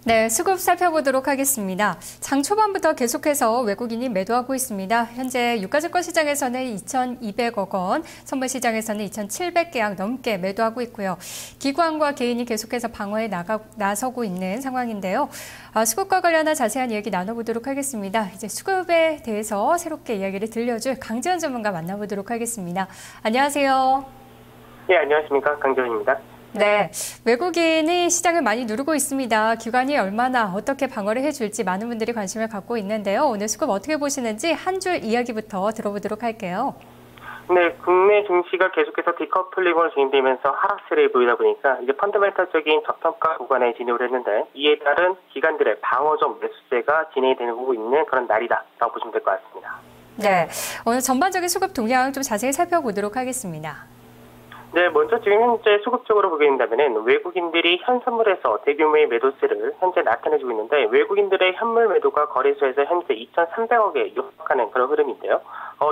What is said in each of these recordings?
네, 수급 살펴보도록 하겠습니다. 장 초반부터 계속해서 외국인이 매도하고 있습니다. 현재 유가증권 시장에서는 2,200억 원, 선물 시장에서는 2,700계약 넘게 매도하고 있고요. 기관과 개인이 계속해서 방어에 나서고 있는 상황인데요. 수급과 관련한 자세한 이야기 나눠보도록 하겠습니다. 이제 수급에 대해서 새롭게 이야기를 들려줄 강지원 전문가 만나보도록 하겠습니다. 안녕하세요. 네, 안녕하십니까. 강지원입니다. 네, 외국인이 시장을 많이 누르고 있습니다. 기관이 얼마나 어떻게 방어를 해줄지 많은 분들이 관심을 갖고 있는데요. 오늘 수급 어떻게 보시는지 한 줄 이야기부터 들어보도록 할게요. 네, 국내 증시가 계속해서 디커플링으로 진행되면서 하락세를 보이다 보니까 이제 펀더멘탈적인 저평가 구간에 진입을 했는데 이에 따른 기관들의 방어적 매수세가 진행이 되고 있는 그런 날이다라고 보시면 될 것 같습니다. 네, 오늘 전반적인 수급 동향 좀 자세히 살펴보도록 하겠습니다. 네, 먼저 지금 현재 수급적으로 보게 된다면 외국인들이 현선물에서 대규모의 매도세를 현재 나타내주고 있는데 외국인들의 현물 매도가 거래소에서 현재 2,300억에 육박하는 그런 흐름인데요.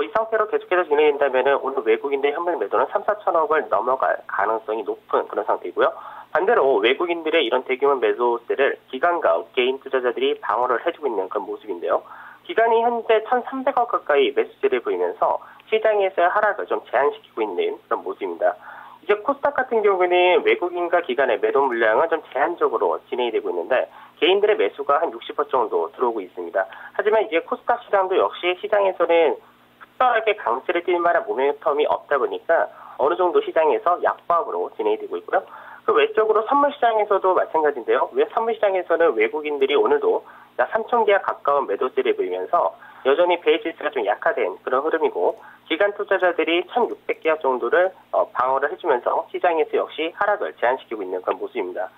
이 상태로 계속해서 진행된다면 오늘 외국인들의 현물 매도는 3, 4천억을 넘어갈 가능성이 높은 그런 상태이고요. 반대로 외국인들의 이런 대규모 매도세를 기관과 개인 투자자들이 방어를 해주고 있는 그런 모습인데요. 기관이 현재 1,300억 가까이 매수세를 보이면서 시장에서의 하락을 좀 제한시키고 있는 그런 모습입니다. 이제 코스닥 같은 경우는 외국인과 기관의 매도 물량은 좀 제한적으로 진행이 되고 있는데 개인들의 매수가 한 60% 정도 들어오고 있습니다. 하지만 이제 코스닥 시장도 역시 시장에서는 특별하게 강세를 띌 만한 모멘텀이 없다 보니까 어느 정도 시장에서 약보합으로 진행이 되고 있고요. 그 외적으로 선물 시장에서도 마찬가지인데요. 선물 시장에서는 외국인들이 오늘도 약 3,000계약 가까운 매도세를 보이면서 여전히 베이시스가 좀 약화된 그런 흐름이고 기관 투자자들이 1,600계약 정도를 방어를 해주면서 시장에서 역시 하락을 제한시키고 있는 그런 모습입니다.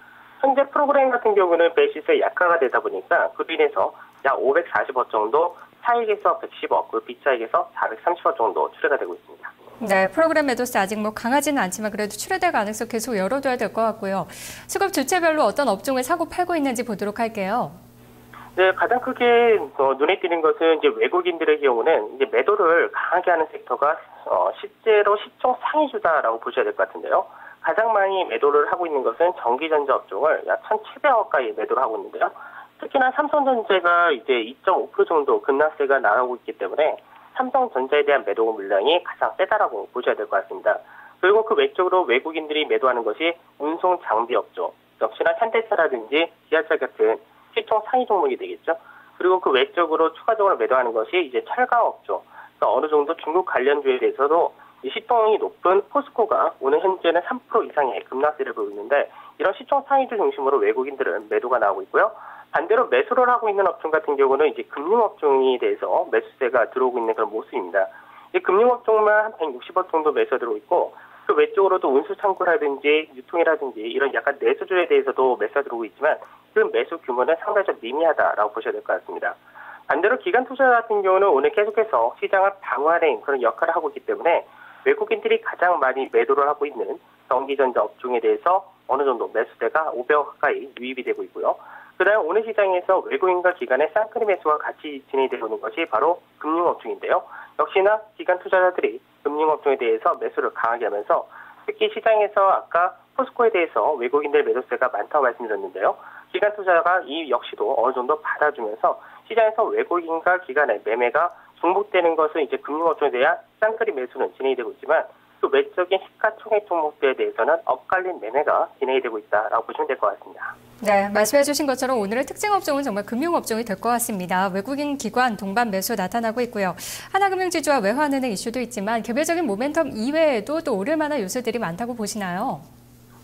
현재 프로그램 같은 경우는 베이시스의 약화가 되다 보니까 그로 인해서 약 540억 정도, 차익에서 110억, 그리고 비차익에서 430억 정도 출회가 되고 있습니다. 네, 프로그램 매도세 아직 강하지는 않지만 그래도 출회될 가능성 계속 열어둬야 될 것 같고요. 수급 주체별로 어떤 업종을 사고 팔고 있는지 보도록 할게요. 네, 가장 크게 눈에 띄는 것은 이제 외국인들의 경우는 이제 매도를 강하게 하는 섹터가 실제로 시총 상위주다라고 보셔야 될 것 같은데요. 가장 많이 매도를 하고 있는 것은 전기전자 업종을 약 1,700억 가까이 매도를 하고 있는데요. 특히나 삼성전자가 이제 2.5% 정도 급락세가 나오고 있기 때문에 삼성전자에 대한 매도 물량이 가장 세다라고 보셔야 될 것 같습니다. 그리고 그 외적으로 외국인들이 매도하는 것이 운송 장비 업종, 역시나 현대차라든지 지하철 같은 시총 상위 종목이 되겠죠. 그리고 그 외적으로 추가적으로 매도하는 것이 이제 철강 업종, 그러니까 어느 정도 중국 관련주에 대해서도 시총이 높은 포스코가 오늘 현재는 3% 이상의 급락세를 보이고 있는데 이런 시총 상위주 중심으로 외국인들은 매도가 나오고 있고요. 반대로 매수를 하고 있는 업종 같은 경우는 이제 금융업종에 대해서 매수세가 들어오고 있는 그런 모습입니다. 금융업종만 한 160억 정도 매수 들어오고 있고 그 외적으로도 운수창고라든지 유통이라든지 이런 약간 내수주에 대해서도 매수가 들어오고 있지만 그 매수 규모는 상당히 좀 미미하다라고 보셔야 될 것 같습니다. 반대로 기관 투자 같은 경우는 오늘 계속해서 시장을 방어하는 그런 역할을 하고 있기 때문에 외국인들이 가장 많이 매도를 하고 있는 전기전자 업종에 대해서 어느 정도 매수세가 500억 가까이 유입이 되고 있고요. 그다음 오늘 시장에서 외국인과 기관의 쌍끌이 매수가 같이 진행되고 있는 것이 바로 금융업종인데요. 역시나 기관 투자자들이 금융업종에 대해서 매수를 강하게 하면서 특히 시장에서 아까 포스코에 대해서 외국인들 매도세가 많다고 말씀드렸는데요. 기관 투자가 이 역시도 어느 정도 받아주면서 시장에서 외국인과 기관의 매매가 중복되는 것은 이제 금융업종에 대한 쌍끌이 매수는 진행이 되고 있지만 그 외적인 시가총액 종목들에 대해서는 엇갈린 매매가 진행이 되고 있다라고 보시면 될 것 같습니다. 네, 말씀해 주신 것처럼 오늘의 특징 업종은 정말 금융업종이 될 것 같습니다. 외국인 기관 동반 매수 나타나고 있고요. 하나금융지주와 외환은행 이슈도 있지만 개별적인 모멘텀 이외에도 또 오를 만한 요소들이 많다고 보시나요?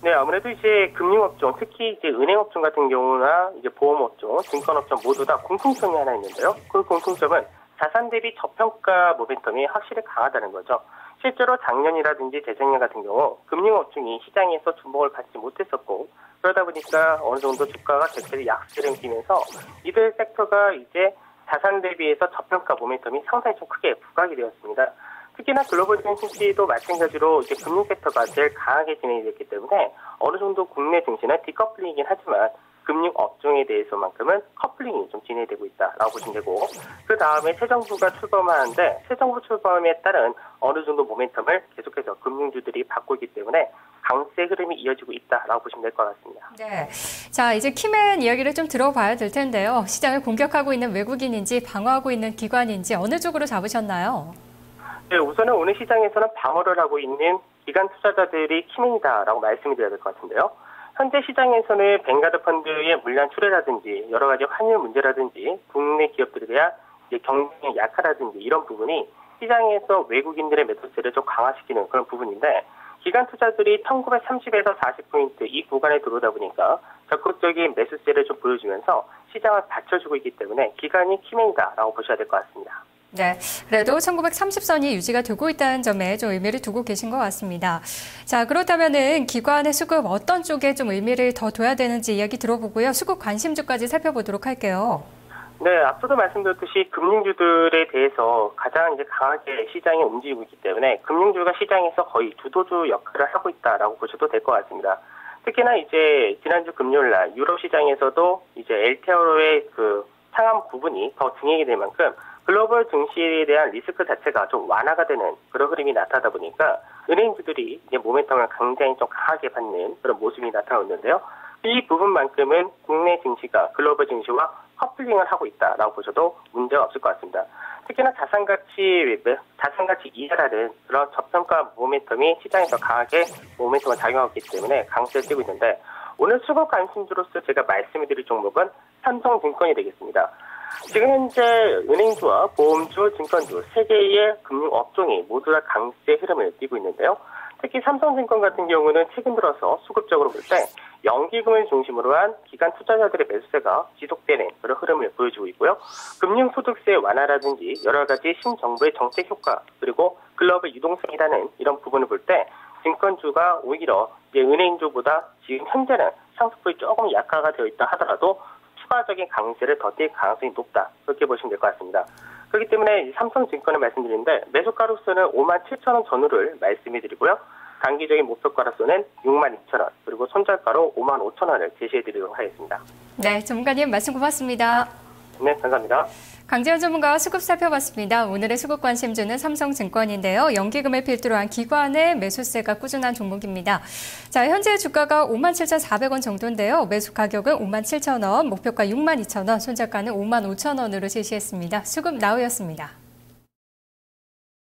네, 아무래도 이제 금융업종, 특히 이제 은행업종 같은 경우나 이제 보험업종, 증권업종 모두 다 공통점이 하나 있는데요. 그 공통점은 자산 대비 저평가 모멘텀이 확실히 강하다는 거죠. 실제로 작년이라든지 재작년 같은 경우 금융업종이 시장에서 주목을 받지 못했었고 그러다 보니까 어느 정도 주가가 대체로 약세를 띠면서 이들 섹터가 이제 자산 대비해서 저평가 모멘텀이 상당히 좀 크게 부각이 되었습니다. 특히나 글로벌 증시도 마찬가지로 이제 금융 섹터가 제일 강하게 진행이 됐기 때문에 어느 정도 국내 증시는 디커플링이긴 하지만 금융 업종에 대해서만큼은 커플링이 좀 진행되고 있다라고 보시면 되고, 그 다음에 새 정부가 출범하는데 새 정부 출범에 따른 어느 정도 모멘텀을 계속해서 금융주들이 받고 있기 때문에 강세 흐름이 이어지고 있다라고 보시면 될 것 같습니다. 네. 자, 이제 키맨 이야기를 좀 들어봐야 될 텐데요. 시장을 공격하고 있는 외국인인지 방어하고 있는 기관인지 어느 쪽으로 잡으셨나요? 네, 우선은 오늘 시장에서는 방어를 하고 있는 기관 투자자들이 키맨이다라고 말씀을 드려야 될 것 같은데요. 현재 시장에서는 뱅가드 펀드의 물량 출회라든지 여러 가지 환율 문제라든지 국내 기업들에 대한 경쟁의 약화라든지 이런 부분이 시장에서 외국인들의 매수세를 좀 강화시키는 그런 부분인데, 기관 투자들이 1930에서 40포인트 이 구간에 들어오다 보니까 적극적인 매수세를 좀 보여주면서 시장을 받쳐주고 있기 때문에 기관이 키맨이다라고 보셔야 될 것 같습니다. 네, 그래도 1930선이 유지가 되고 있다는 점에 좀 의미를 두고 계신 것 같습니다. 자, 그렇다면은 기관의 수급 어떤 쪽에 좀 의미를 더 둬야 되는지 이야기 들어보고요. 수급 관심주까지 살펴보도록 할게요. 네, 앞서도 말씀드렸듯이 금융주들에 대해서 가장 이제 강하게 시장이 움직이고 있기 때문에 금융주가 시장에서 거의 주도주 역할을 하고 있다라고 보셔도 될 것 같습니다. 특히나 이제 지난주 금요일 날 유럽 시장에서도 이제 LTRO의 그 상한 부분이 더 증액이 될 만큼 글로벌 증시에 대한 리스크 자체가 좀 완화가 되는 그런 흐름이 나타나다 보니까 은행주들이 이제 모멘텀을 굉장히 좀 강하게 받는 그런 모습이 나타나고 있는데요. 이 부분만큼은 국내 증시가 글로벌 증시와 커플링을 하고 있다라고 보셔도 문제가 없을 것 같습니다. 특히나 자산가치 이하라는 그런 저평가 모멘텀이 시장에서 강하게 모멘텀을 작용하고 있기 때문에 강세를 띄고 있는데, 오늘 수급 관심주로서 제가 말씀드릴 종목은 삼성증권이 되겠습니다. 지금 현재 은행주와 보험주, 증권주 세 개의 금융 업종이 모두 다 강세 흐름을 띠고 있는데요. 특히 삼성증권 같은 경우는 최근 들어서 수급적으로 볼 때 연기금을 중심으로 한 기관 투자자들의 매수세가 지속되는 그런 흐름을 보여주고 있고요. 금융소득세 완화라든지 여러 가지 신정부의 정책 효과, 그리고 글로벌 유동성이라는 이런 부분을 볼 때 증권주가 오히려 이제 은행주보다 지금 현재는 상승폭이 조금 약화가 되어 있다 하더라도 추가적인 강세를 더 띌 가능성이 높다, 그렇게 보시면 될 것 같습니다. 그렇기 때문에 삼성증권을 말씀드리는데 매수가로서는 57,000원 전후를 말씀해 드리고요. 단기적인 목표가로서는 62,000원, 그리고 손절가로 55,000원을 제시해 드리도록 하겠습니다. 네, 전문가님 말씀 고맙습니다. 네, 감사합니다. 강재현 전문가와 수급 살펴봤습니다. 오늘의 수급 관심주는 삼성증권인데요. 연기금을 필두로 한 기관의 매수세가 꾸준한 종목입니다. 자, 현재 주가가 57,400원 정도인데요. 매수 가격은 57,000원, 목표가 62,000원, 손절가는 55,000원으로 제시했습니다. 수급 나우였습니다.